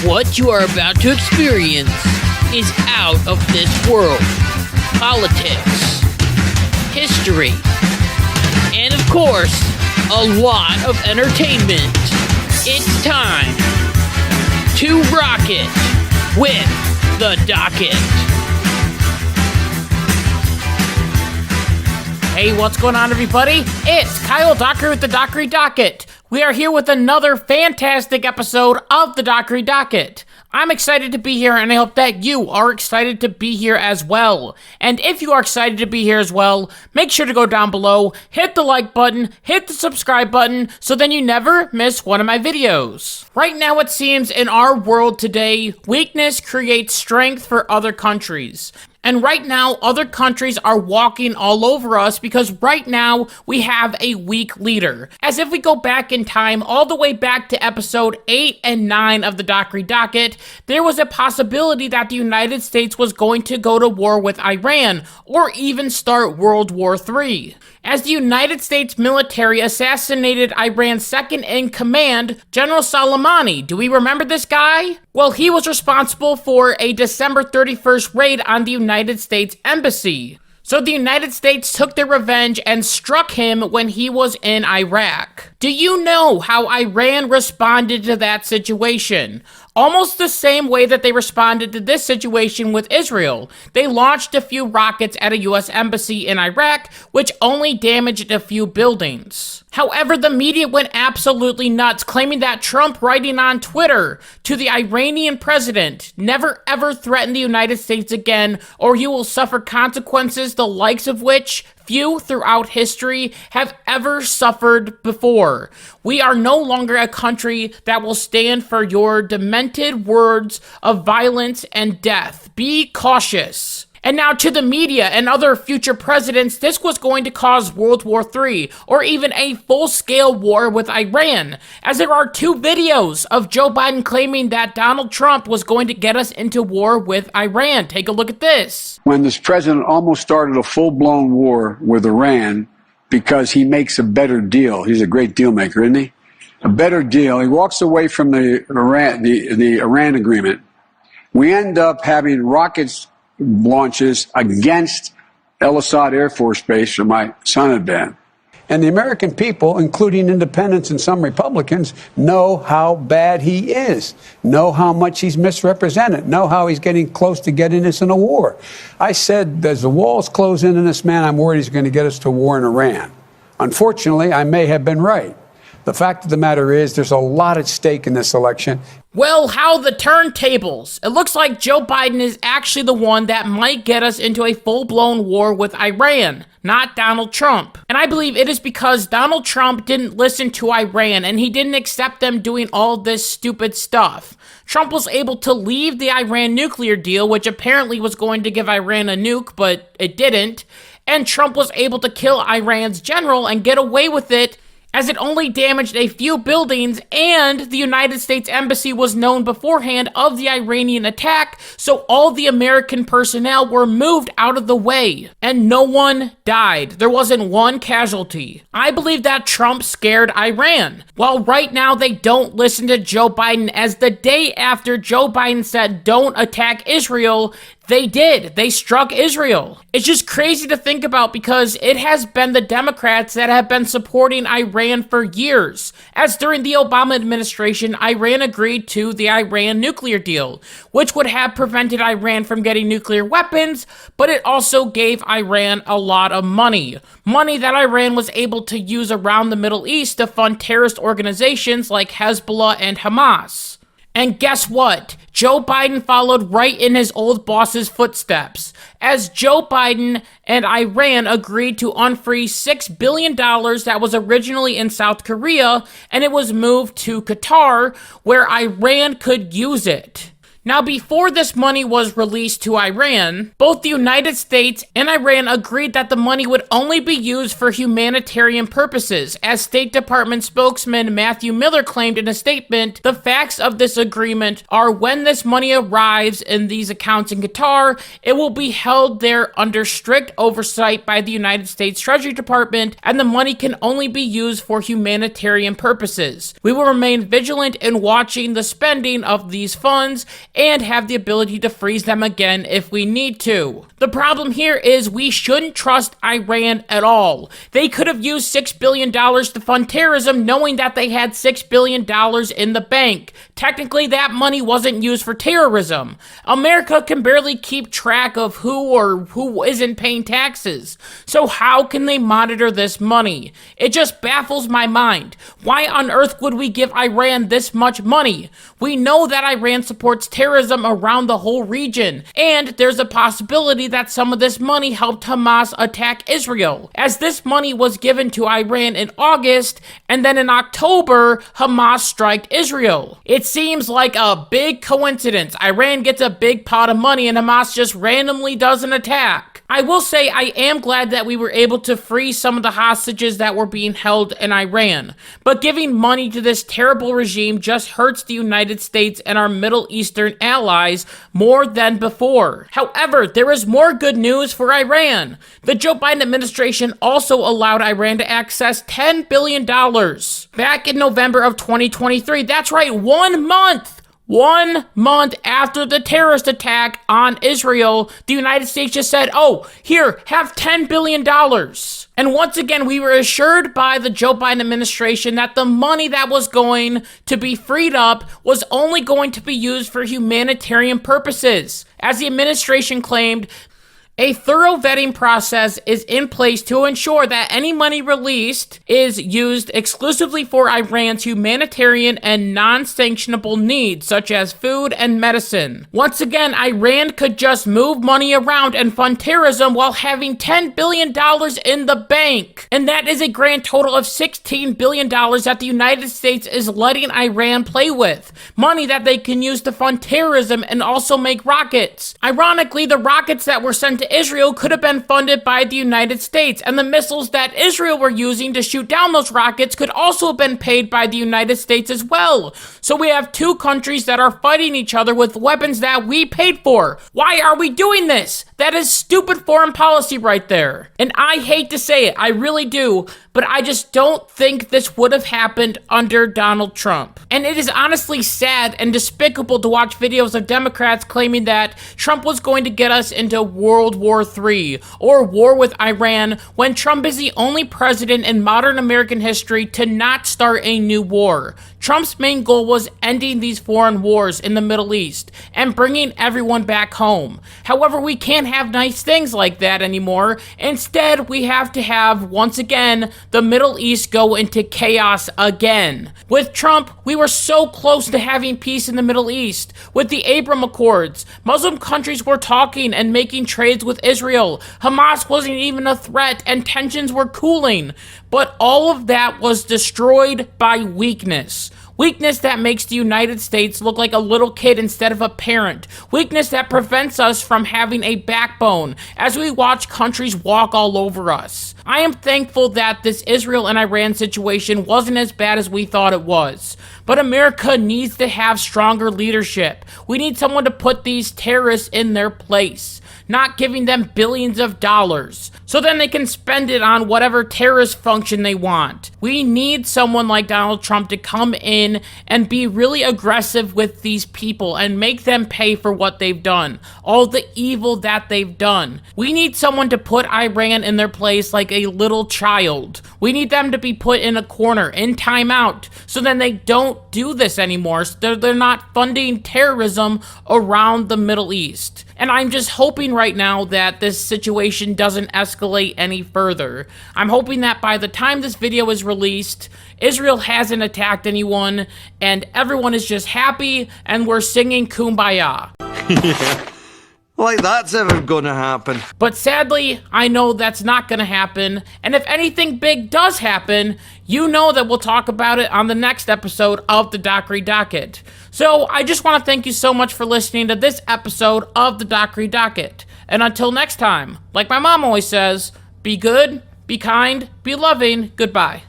What you are about to experience is out of this world. Politics, history, and of course, a lot of entertainment. It's time to rock it with the Docket. Hey, what's going on, everybody? It's Kyle Dockery with the Dockery Docket. We are here with another fantastic episode of the Dockery Docket. I'm excited to be here, and I hope that you are excited to be here as well. And if you are excited to be here as well, make sure to go down below, hit the like button, hit the subscribe button, so then you never miss one of my videos. Right now, it seems in our world today, weakness creates strength for other countries. And right now, other countries are walking all over us because right now we have a weak leader. As if we go back in time, all the way back to episode 8 and 9 of the Dockery Docket, there was a possibility that the United States was going to go to war with Iran, or even start World War III. As the United States military assassinated Iran's second-in-command, General Soleimani. Do we remember this guy? Well, he was responsible for a December 31st raid on the United States Embassy. So the United States took their revenge and struck him when he was in Iraq. Do you know how Iran responded to that situation? Almost the same way that they responded to this situation with Israel. They launched a few rockets at a US embassy in Iraq, which only damaged a few buildings. However, the media went absolutely nuts, claiming that Trump writing on Twitter to the Iranian president, "Never ever threaten the United States again, or you will suffer consequences the likes of which few throughout history have ever suffered before. We are no longer a country that will stand for your demented words of violence and death. Be cautious." And now to the media and other future presidents, this was going to cause World War III, or even a full-scale war with Iran, as there are two videos of Joe Biden claiming that Donald Trump was going to get us into war with Iran. Take a look at this. When this president almost started a full-blown war with Iran because he makes a better deal. He's a great deal maker, isn't he? A better deal. He walks away from the Iran agreement. We end up having rockets launches against El Asad Air Force Base where my son had been. And the American people, including independents and some Republicans, know how bad he is, know how much he's misrepresented, know how he's getting close to getting us in a war. I said, as the walls close in on this man, I'm worried he's going to get us to war in Iran. Unfortunately, I may have been right. The fact of the matter is there's a lot at stake in this election. Well, how the turntables. It looks like Joe Biden is actually the one that might get us into a full-blown war with Iran, not Donald Trump. And I believe it is because Donald Trump didn't listen to Iran and he didn't accept them doing all this stupid stuff. Trump was able to leave the Iran nuclear deal, which apparently was going to give Iran a nuke, but it didn't. And Trump was able to kill Iran's general and get away with it, as it only damaged a few buildings, and the United States Embassy was known beforehand of the Iranian attack, so all the American personnel were moved out of the way, and no one died. There wasn't one casualty. I believe that Trump scared Iran. While right now they don't listen to Joe Biden, as the day after Joe Biden said don't attack Israel, they did. They struck Israel. It's just crazy to think about because it has been the Democrats that have been supporting Iran for years. As during the Obama administration, Iran agreed to the Iran nuclear deal, which would have prevented Iran from getting nuclear weapons, but it also gave Iran a lot of money. Money that Iran was able to use around the Middle East to fund terrorist organizations like Hezbollah and Hamas. And guess what? Joe Biden followed right in his old boss's footsteps, as Joe Biden and Iran agreed to unfreeze $6 billion that was originally in South Korea, and it was moved to Qatar, where Iran could use it. Now, before this money was released to Iran, both the United States and Iran agreed that the money would only be used for humanitarian purposes. As State Department spokesman Matthew Miller claimed in a statement, the facts of this agreement are when this money arrives in these accounts in Qatar, it will be held there under strict oversight by the United States Treasury Department, and the money can only be used for humanitarian purposes. We will remain vigilant in watching the spending of these funds and have the ability to freeze them again if we need to. The problem here is we shouldn't trust Iran at all. They could have used $6 billion to fund terrorism knowing that they had $6 billion in the bank. Technically, that money wasn't used for terrorism. America can barely keep track of who isn't paying taxes. So how can they monitor this money? It just baffles my mind. Why on earth would we give Iran this much money? We know that Iran supports terrorism around the whole region, and there's a possibility that some of this money helped Hamas attack Israel, as this money was given to Iran in August, and then in October, Hamas struck Israel. It seems like a big coincidence. Iran gets a big pot of money and Hamas just randomly does an attack. I will say I am glad that we were able to free some of the hostages that were being held in Iran, but giving money to this terrible regime just hurts the United States and our Middle Eastern allies more than before. However, there is more good news for Iran. The Joe Biden administration also allowed Iran to access $10 billion back in November of 2023. That's right, 1 month! 1 month after the terrorist attack on Israel, the United States just said, oh, here, have $10 billion. And once again, we were assured by the Joe Biden administration that the money that was going to be freed up was only going to be used for humanitarian purposes. As the administration claimed, a thorough vetting process is in place to ensure that any money released is used exclusively for Iran's humanitarian and non-sanctionable needs, such as food and medicine. Once again, Iran could just move money around and fund terrorism while having $10 billion in the bank. And that is a grand total of $16 billion that the United States is letting Iran play with. Money that they can use to fund terrorism and also make rockets. Ironically, the rockets that were sent to Israel could have been funded by the United States, and the missiles that Israel were using to shoot down those rockets could also have been paid by the United States as well. So we have two countries that are fighting each other with weapons that we paid for. Why are we doing this? That is stupid foreign policy right there. And I hate to say it, I really do, but I just don't think this would have happened under Donald Trump. And it is honestly sad and despicable to watch videos of Democrats claiming that Trump was going to get us into World War III or war with Iran when Trump is the only president in modern American history to not start a new war. Trump's main goal was ending these foreign wars in the Middle East and bringing everyone back home. However, we can't have nice things like that anymore. Instead, we have to have, once again, the Middle East go into chaos again. With Trump, we were so close to having peace in the Middle East. With the Abraham Accords, Muslim countries were talking and making trades with Israel. Hamas wasn't even a threat and tensions were cooling. But all of that was destroyed by weakness. Weakness that makes the United States look like a little kid instead of a parent. Weakness that prevents us from having a backbone as we watch countries walk all over us. I am thankful that this Israel and Iran situation wasn't as bad as we thought it was. But America needs to have stronger leadership. We need someone to put these terrorists in their place, not giving them billions of dollars, so then they can spend it on whatever terrorist function they want. We need someone like Donald Trump to come in and be really aggressive with these people and make them pay for what they've done, all the evil that they've done. We need someone to put Iran in their place like a little child. We need them to be put in a corner, in timeout, so then they don't do this anymore. So they're not funding terrorism around the Middle East. And I'm just hoping right now that this situation doesn't escalate any further. I'm hoping that by the time this video is released, Israel hasn't attacked anyone, and everyone is just happy, and we're singing Kumbaya. Like that's ever gonna happen. But sadly, I know that's not gonna happen, and if anything big does happen, you know that we'll talk about it on the next episode of the Dockery Docket. So I just want to thank you so much for listening to this episode of the Dockery Docket. And until next time, like my mom always says, be good, be kind, be loving, goodbye.